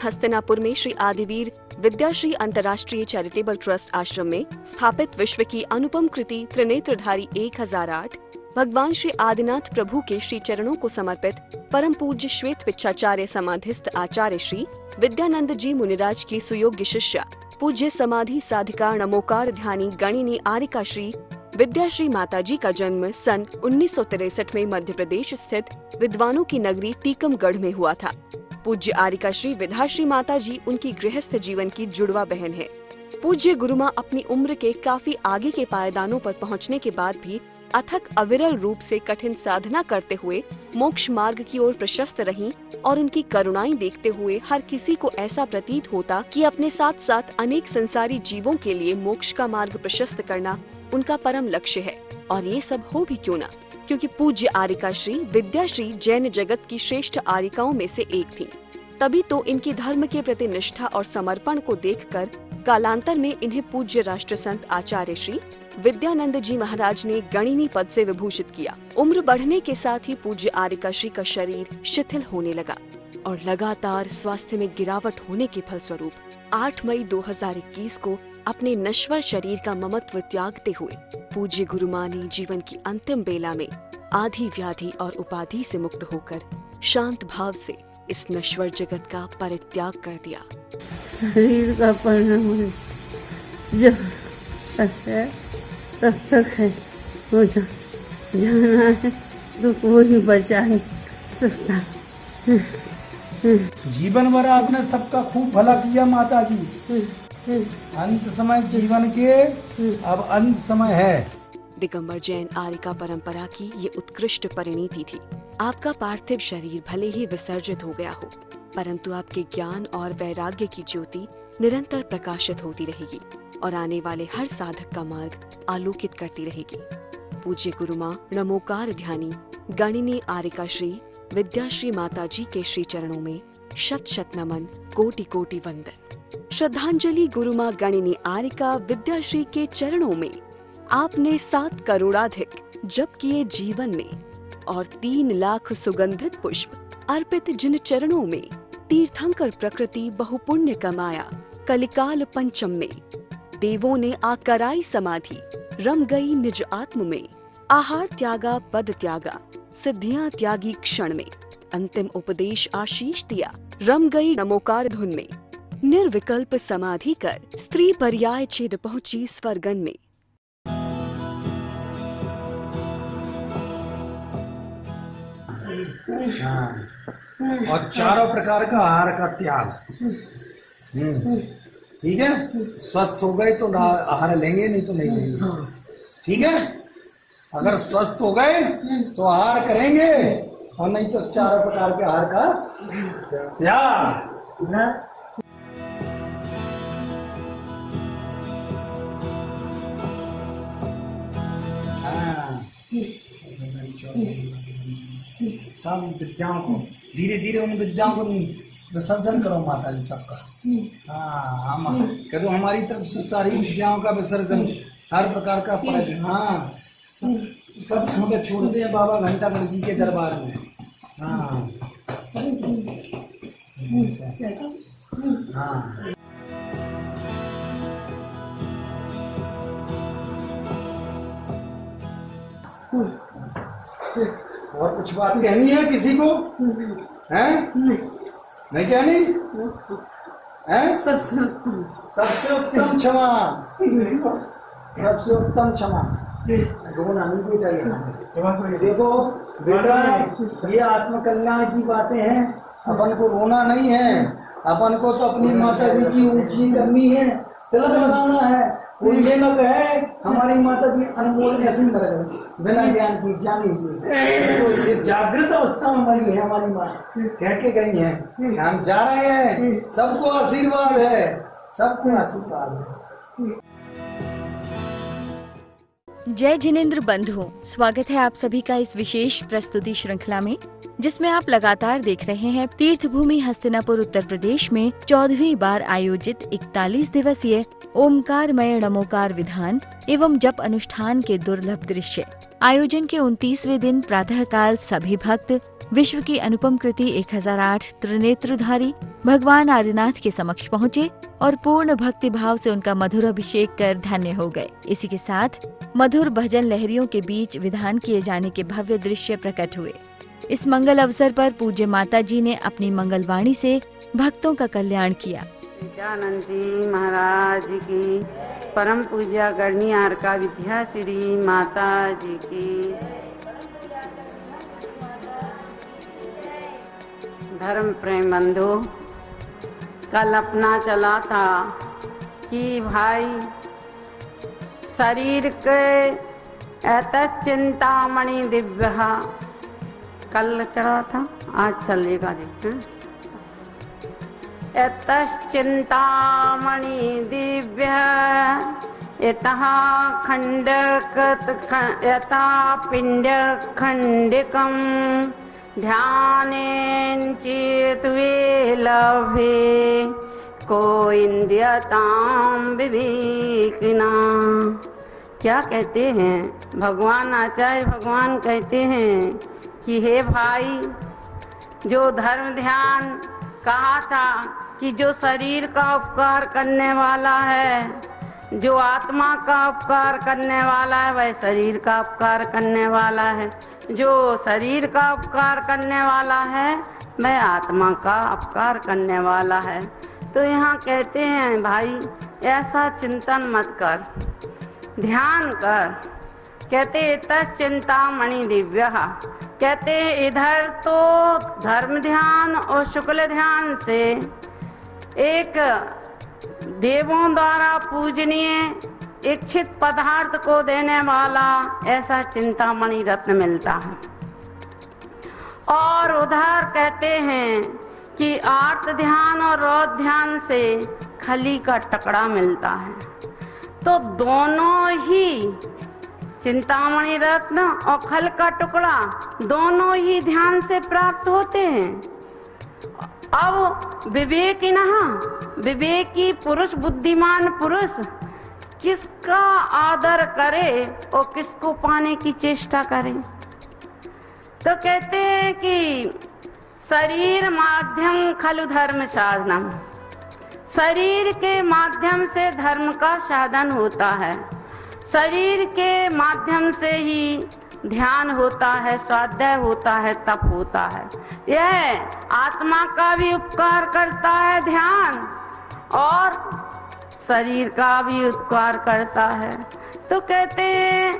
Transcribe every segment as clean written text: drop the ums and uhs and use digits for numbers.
हस्तिनापुर में श्री आदिवीर विद्याश्री अंतर्राष्ट्रीय charitable trust आश्रम में स्थापित विश्व की अनुपम कृति त्रिनेत्रधारी 1008 भगवान श्री आदिनाथ प्रभु के श्री चरणों को समर्पित परम पूज्य श्वेत पिच्छाचार्य समाधिस्थ आचार्य श्री विद्यानंद जी मुनिराज की सुयोग्य शिष्या पूज्य समाधि साधिका नमोकार ध्यानी गणिनी आरिका श्री विद्याश्री माताजी का जन्म सन 1963 में मध्य प्रदेश स्थित विद्वानों की नगरी टीकमगढ़ में हुआ था। पूज्य आरिका श्री विद्याश्री माताजी उनकी गृहस्थ जीवन की जुड़वा बहन है। पूज्य गुरुमां अपनी उम्र के काफी आगे के पायदानों पर पहुंचने के बाद भी अथक अविरल रूप से कठिन साधना करते हुए मोक्ष मार्ग की ओर प्रशस्त रहीं और उनकी करुणाएं देखते हुए हर किसी को ऐसा प्रतीत होता कि अपने साथ साथ अनेक संसारी जीवों के लिए मोक्ष का मार्ग प्रशस्त करना उनका परम लक्ष्य है। और ये सब हो भी क्यों ना, क्योंकि पूज्य आरिका श्री विद्याश्री जैन जगत की श्रेष्ठ आरिकाओं में से एक थी। तभी तो इनकी धर्म के प्रति निष्ठा और समर्पण को देखकर कालांतर में इन्हें पूज्य राष्ट्र संत आचार्य श्री विद्यानंद जी महाराज ने गणिनी पद से विभूषित किया। उम्र बढ़ने के साथ ही पूज्य आरिका श्री का शरीर शिथिल होने लगा और लगातार स्वास्थ्य में गिरावट होने के फलस्वरूप 8 मई 2021 को अपने नश्वर शरीर का ममत्व त्यागते हुए पूज्य गुरुमां ने जीवन की अंतिम बेला में आधि व्याधि और उपाधि से मुक्त होकर शांत भाव से इस नश्वर जगत का परित्याग कर दिया। शरीर का परिणाम जब है तब तक है, वो जाना है तो कोई बचा नहीं सकता। जीवन भर आपने सबका खूब भला किया माता जी। अंत समय जीवन के अब अंत समय है। दिगंबर जैन आरिका परंपरा की ये उत्कृष्ट परिणीति थी। आपका पार्थिव शरीर भले ही विसर्जित हो गया हो, परंतु आपके ज्ञान और वैराग्य की ज्योति निरंतर प्रकाशित होती रहेगी और आने वाले हर साधक का मार्ग आलोकित करती रहेगी। पूज्य गुरुमां नमोकार ध्यानी गणिनी आरिका श्री विद्याश्री माताजी के श्री चरणों में शत शत नमन, कोटि कोटि वंदन। श्रद्धांजलि गुरुमां गणिनी आरिका विद्याश्री के चरणों में आपने 7 करोड़ाधिक जप किए जीवन में और 3 लाख सुगंधित पुष्प अर्पित जिन चरणों में तीर्थंकर प्रकृति बहुपुण्य कमाया। कलिकाल पंचम में देवों ने आकराई समाधि, रम गई निज आत्म में। आहार त्यागा पद त्यागा, सिद्धियां त्यागी क्षण में। अंतिम उपदेश आशीष दिया, रम गई नमोकार धुन में। निर्विकल्प समाधि कर स्त्री पर्याय छेद पहुंची स्वर्गन में। और चारों प्रकार का आहार का त्याग। ठीक है, स्वस्थ हो गए तो आहार लेंगे, नहीं तो नहीं लेंगे। ठीक है, अगर स्वस्थ हो गए तो आहार करेंगे और नहीं तो चारों प्रकार के आहार का त्याग। सब विद्याओं को धीरे धीरे उन विद्याओं को विसर्जन करो माता जी सबका। हाँ, हम करो हमारी तरफ से सारी विद्याओं का विसर्जन, हर प्रकार का पढ़। हाँ, सब हमें छोड़ते हैं बाबा घंटागढ़ जी के दरबार में। हाँ हाँ, और कुछ बात कहनी है किसी को? हैं? नहीं कहनी? हैं? सबसे उत्तम क्षमा, सबसे उत्तम क्षमा। रोना नहीं बेटा, देखो बेटा, ये आत्मकल्याण की बातें हैं। अपन को रोना नहीं है, अपन को तो अपनी माता जी की ऊंची करनी है, तिलक लगाना है। वो ये न कहे हमारी माता जी अनमोल ऐसे ही मर गई बिना ज्ञान की, जानी तो ये जागृत अवस्था हमारी है। हमारी माँ कह के गई है, हम जा रहे हैं, सबको आशीर्वाद है, सबको आशीर्वाद है। जय जिनेंद्र बंधुओं, स्वागत है आप सभी का इस विशेष प्रस्तुति श्रृंखला में, जिसमें आप लगातार देख रहे हैं तीर्थ भूमि हस्तिनापुर उत्तर प्रदेश में 14वीं बार आयोजित 41 दिवसीय ओमकारमय नमोकार विधान एवं जप अनुष्ठान के दुर्लभ दृश्य। आयोजन के 29वें दिन प्रातःकाल सभी भक्त विश्व की अनुपम कृति 1008 त्रिनेत्रधारी भगवान आदिनाथ के समक्ष पहुँचे और पूर्ण भक्ति भाव से उनका मधुर अभिषेक कर धन्य हो गए। इसी के साथ मधुर भजन लहरियों के बीच विधान किए जाने के भव्य दृश्य प्रकट हुए। इस मंगल अवसर पर पूज्य माता जी ने अपनी मंगलवाणी से भक्तों का कल्याण किया। विद्यानंद जी महाराज की परम पूज्य गणनीयार का विद्याश्री माता जी की। धर्म प्रेम बंधु, कल अपना चला था कि भाई शरीर के एतस् चिंतामणि दिव्य, कल चढ़ा था, आज चलेगा जी। एतस् चिंतामणि दिव्य यतः यथा पिंड खंडिकम ध्यानेन चेतवे लभे को इंद्रियताम विवेकिना। क्या कहते हैं भगवान, आचार्य भगवान कहते हैं कि हे भाई, जो धर्म ध्यान कहा था कि जो शरीर का उपकार करने वाला है, जो आत्मा का उपकार करने वाला है, वह शरीर का उपकार करने वाला है। जो शरीर का उपकार करने वाला है, वह आत्मा का उपकार करने वाला है। तो यहाँ कहते हैं भाई, ऐसा चिंतन मत कर, ध्यान कर। कहते तस् चिंतामणि दिव्य, कहते इधर तो धर्म ध्यान और शुक्ल ध्यान से एक देवों द्वारा पूजनीय इच्छित पदार्थ को देने वाला ऐसा चिंतामणि रत्न मिलता है, और उधर कहते हैं कि आर्त ध्यान और रौद्र ध्यान से खली का टुकड़ा मिलता है। तो दोनों ही चिंतामणि रत्न और खल का टुकड़ा दोनों ही ध्यान से प्राप्त होते हैं। अब विवेकी पुरुष, बुद्धिमान पुरुष किसका आदर करे और किसको पाने की चेष्टा करे। तो कहते हैं कि शरीर माध्यम खलु धर्म साधनम, शरीर के माध्यम से धर्म का साधन होता है। शरीर के माध्यम से ही ध्यान होता है, स्वाध्याय होता है, तप होता है। यह आत्मा का भी उपकार करता है ध्यान, और शरीर का भी उपकार करता है। तो कहते हैं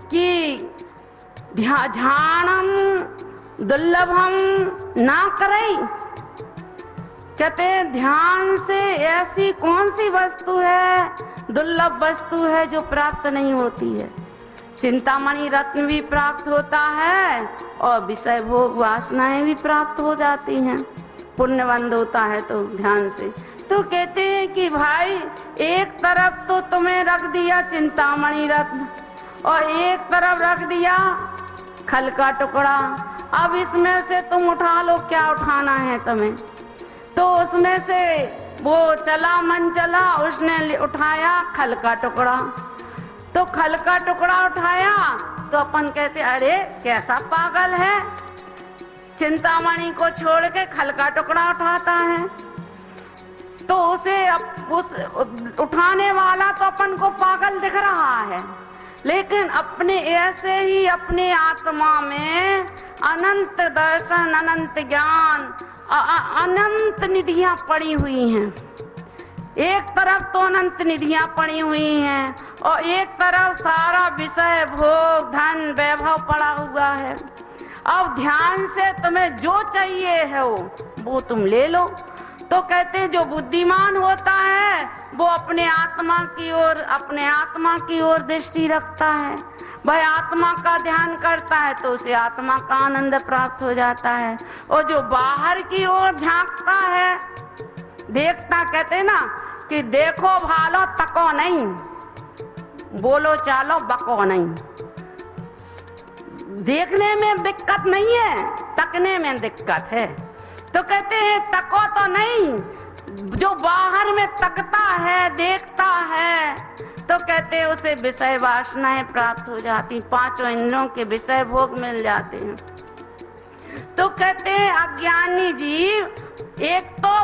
कि ध्यानम दुर्लभम ना करे। कहते हैं ध्यान से ऐसी कौन सी वस्तु है, दुर्लभ वस्तु है जो प्राप्त नहीं होती है। चिंतामणि रत्न भी प्राप्त होता है और विषय भोग वासनाएं भी प्राप्त हो जाती हैं, पुण्यवंत होता है तो ध्यान से। तो कहते हैं कि भाई, एक तरफ तो तुम्हें रख दिया चिंतामणि रत्न और एक तरफ रख दिया खल का टुकड़ा। अब इसमें से तुम उठा लो, क्या उठाना है तुम्हें। तो उसमें से वो चला, मन चला, उसने उठाया खल का टुकड़ा। तो खल का टुकड़ा उठाया तो अपन कहते अरे कैसा पागल है, चिंतामणि को छोड़ के खल का टुकड़ा उठाता है। तो उसे उस उठाने वाला तो अपन को पागल दिख रहा है, लेकिन अपने ऐसे ही अपने आत्मा में अनंत दर्शन, अनंत ज्ञान, अनंत निधियां पड़ी हुई हैं। एक तरफ तो अनंत निधियां पड़ी हुई हैं और एक तरफ सारा विषय भोग धन वैभव पड़ा हुआ है। अब ध्यान से तुम्हें जो चाहिए है वो तुम ले लो। तो कहते हैं जो बुद्धिमान होता है वो अपने आत्मा की ओर दृष्टि रखता है। वह आत्मा का ध्यान करता है तो उसे आत्मा का आनंद प्राप्त हो जाता है। और जो बाहर की ओर झांकता है, देखता, कहते ना कि देखो भालो तको नहीं, बोलो चालो बको नहीं। देखने में दिक्कत नहीं है, तकने में दिक्कत है। तो कहते हैं तको तो नहीं, जो बाहर में तकता है, देखता है, तो कहते हैं उसे विषय वासनाएं प्राप्त हो जाती, पांचों इंद्रियों के विषय भोग मिल जाते हैं। तो कहते हैं अज्ञानी जीव एक तो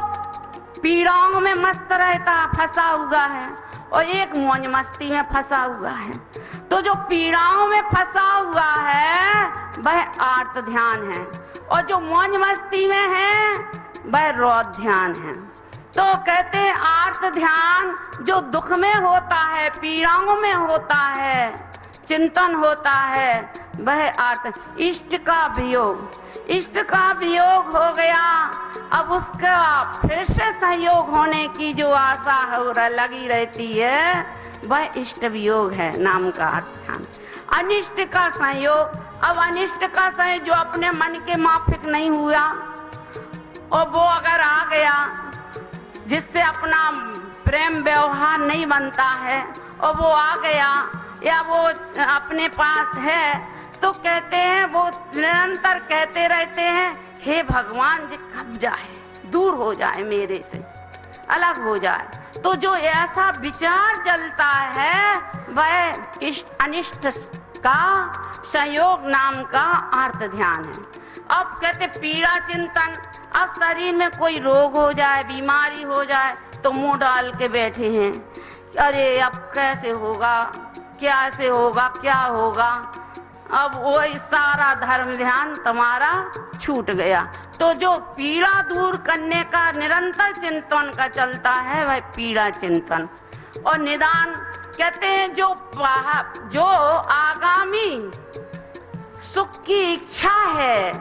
पीड़ाओं में मस्त रहता, फंसा हुआ है, और एक मौज मस्ती में फंसा हुआ है। तो जो पीड़ाओं में फंसा हुआ है वह आर्त ध्यान है, और जो मौज मस्ती में है वह रौद्र ध्यान है। तो कहते हैं आर्त ध्यान जो दुख में होता है, पीड़ाओं में होता है, चिंतन होता है, वह आर्त। इष्ट का वियोग, इष्ट का वियोग हो गया, अब उसका फिर से सहयोग होने की जो आशा लगी रहती है वह इष्ट वियोग है, नाम का अर्थ ध्यान। अनिष्ट का संयोग, अब अनिष्ट का संयोग जो अपने मन के माफिक नहीं हुआ, और वो अगर आ गया जिससे अपना प्रेम व्यवहार नहीं बनता है, और वो आ गया या वो अपने पास है, तो कहते हैं वो निरंतर कहते रहते हैं, हे भगवान जी कब जाए, दूर हो जाए, मेरे से अलग हो जाए। तो जो ऐसा विचार चलता है वह अनिष्ट का संयोग नाम का अर्थ ध्यान है। अब कहते पीड़ा चिंतन, अब शरीर में कोई रोग हो जाए, बीमारी हो जाए, तो मुंह डाल के बैठे हैं, अरे अब कैसे होगा, कैसे होगा, क्या होगा। अब वो सारा धर्म ध्यान तुम्हारा छूट गया। तो जो पीड़ा दूर करने का निरंतर चिंतन का चलता है वह पीड़ा चिंतन। और निदान कहते हैं जो आगामी सुख की इच्छा है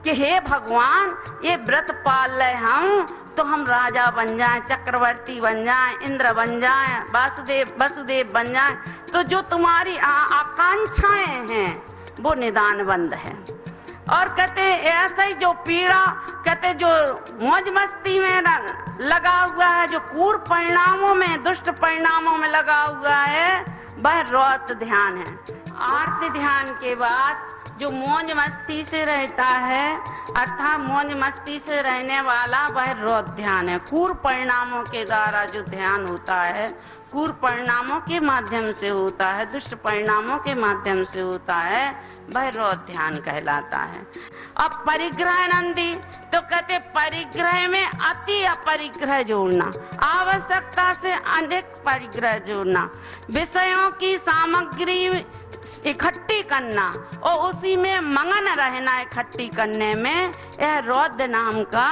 कि हे भगवान ये व्रत पाल ले हम, तो हम राजा बन जाएं, चक्रवर्ती बन जाएं, इंद्र बन जाएं, वसुदेव बन जाएं। तो जो तुम्हारी आकांक्षाएं हैं वो निदान बंद है। और कहते ऐसे ही जो पीड़ा, कहते जो मौज मस्ती में लगा हुआ है, जो क्रूर परिणामों में, दुष्ट परिणामों में लगा हुआ है, वह रौद्र ध्यान है। आर्त ध्यान के बाद जो मौज मस्ती से रहता है, अर्थात मौज मस्ती से रहने वाला, वह रौद्र ध्यान है। क्रूर परिणामों के द्वारा जो ध्यान होता है, क्रूर परिणामों के माध्यम से होता है, दुष्ट परिणामों के माध्यम से होता है, वह रौद्र ध्यान कहलाता है। अब परिग्रह नंदी, तो कहते परिग्रह में अति अपरिग्रह जोड़ना, आवश्यकता से अनेक परिग्रह जोड़ना, विषयों की सामग्री इकट्ठी करना और उसी में मगन रहना, इकट्ठी करने में, यह रौद्र नाम का,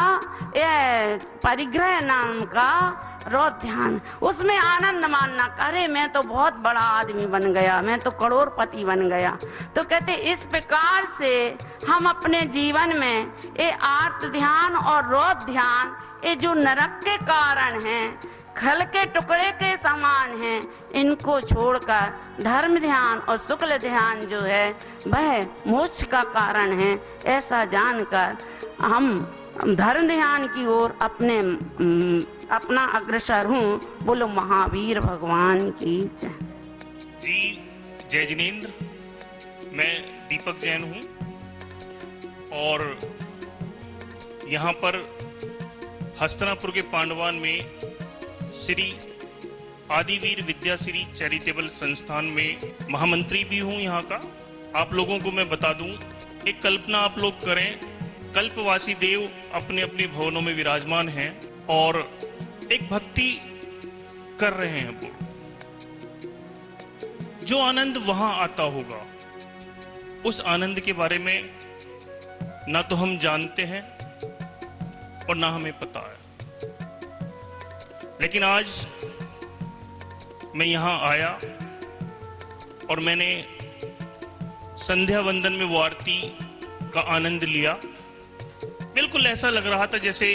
यह परिग्रह नाम का रौद्र ध्यान। उसमें आनंद मानना, अरे मैं तो बहुत बड़ा आदमी बन गया, मैं तो करोड़पति बन गया। तो कहते इस प्रकार से हम अपने जीवन में ये आर्त ध्यान और रौद्र ध्यान, ये जो नरक के कारण हैं, खल के टुकड़े के समान हैं, इनको छोड़कर धर्म ध्यान और शुक्ल ध्यान जो है वह मोक्ष का कारण है, ऐसा जानकर हम धर्म ध्यान की ओर अपना अग्रसर हूँ। बोलो महावीर भगवान की जय। जी जय जिनेन्द्र, मैं दीपक जैन हूँ और यहाँ पर हस्तिनापुर के पांडवान में श्री आदिवीर विद्याश्री चैरिटेबल संस्थान में महामंत्री भी हूँ यहाँ का। आप लोगों को मैं बता दूं, एक कल्पना आप लोग करें, कल्पवासी देव अपने अपने भवनों में विराजमान हैं और एक भक्ति कर रहे हैं। वो जो आनंद वहां आता होगा, उस आनंद के बारे में ना तो हम जानते हैं और ना हमें पता है। लेकिन आज मैं यहां आया और मैंने संध्या वंदन में वो आरती का आनंद लिया। बिल्कुल ऐसा लग रहा था जैसे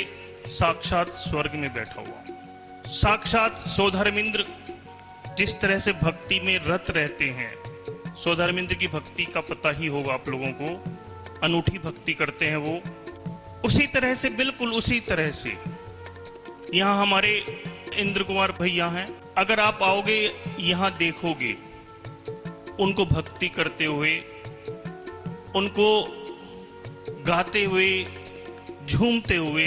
साक्षात स्वर्ग में बैठा हुआ। साक्षात सौधर्मेंद्र जिस तरह से भक्ति में रत रहते हैं, सौधर्मेंद्र की भक्ति का पता ही होगा आप लोगों को, अनूठी भक्ति करते हैं वो। उसी तरह से, बिल्कुल उसी तरह से यहाँ हमारे इंद्र कुमार भैया हैं। अगर आप आओगे यहाँ देखोगे उनको भक्ति करते हुए, उनको गाते हुए, झूमते हुए,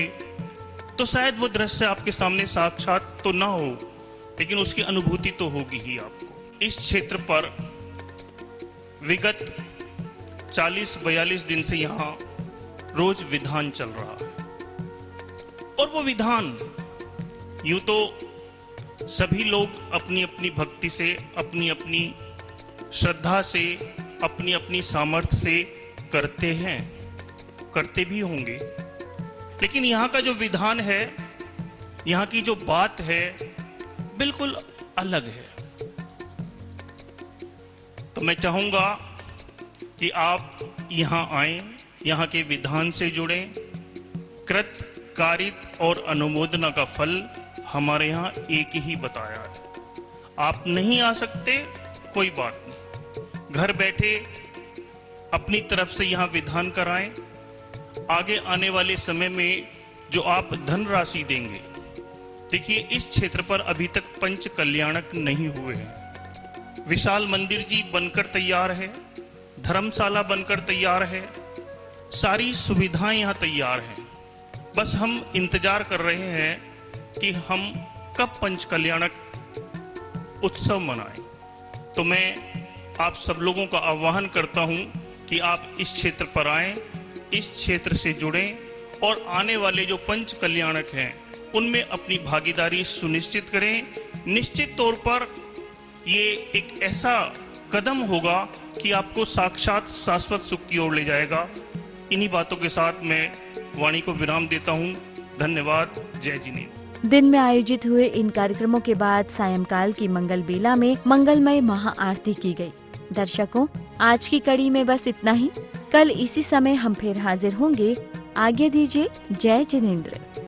तो शायद वो दृश्य आपके सामने साक्षात तो ना हो, लेकिन उसकी अनुभूति तो होगी ही आपको। इस क्षेत्र पर विगत 40-42 दिन से यहाँ रोज विधान चल रहा है, और वो विधान यूं तो सभी लोग अपनी अपनी भक्ति से, अपनी अपनी श्रद्धा से, अपनी अपनी सामर्थ्य से करते हैं, करते भी होंगे, लेकिन यहाँ का जो विधान है, यहाँ की जो बात है, बिल्कुल अलग है। तो मैं चाहूंगा कि आप यहाँ आएं, यहाँ के विधान से जुड़ें। कृत, कारित और अनुमोदना का फल हमारे यहाँ एक ही बताया है। आप नहीं आ सकते, कोई बात नहीं, घर बैठे अपनी तरफ से यहाँ विधान कराएं। आगे आने वाले समय में जो आप धनराशि देंगे, देखिए इस क्षेत्र पर अभी तक पंच कल्याणक नहीं हुए हैं। विशाल मंदिर जी बनकर तैयार है, धर्मशाला बनकर तैयार है, सारी सुविधाएं यहाँ तैयार हैं। बस हम इंतजार कर रहे हैं कि हम कब पंच कल्याणक उत्सव मनाएं। तो मैं आप सब लोगों का आह्वान करता हूं कि आप इस क्षेत्र पर आएं, इस क्षेत्र से जुड़ें और आने वाले जो पंच कल्याणक हैं उनमें अपनी भागीदारी सुनिश्चित करें। निश्चित तौर पर ये एक ऐसा कदम होगा कि आपको साक्षात शाश्वत सुख की ओर ले जाएगा। इन्हीं बातों के साथ मैं वाणी को विराम देता हूँ। धन्यवाद। जय जिनेन्द्र। दिन में आयोजित हुए इन कार्यक्रमों के बाद सायंकाल की मंगल बेला में मंगलमय महाआरती की गई। दर्शकों, आज की कड़ी में बस इतना ही। कल इसी समय हम फिर हाजिर होंगे। आज्ञा दीजिए। जय जिनेन्द्र।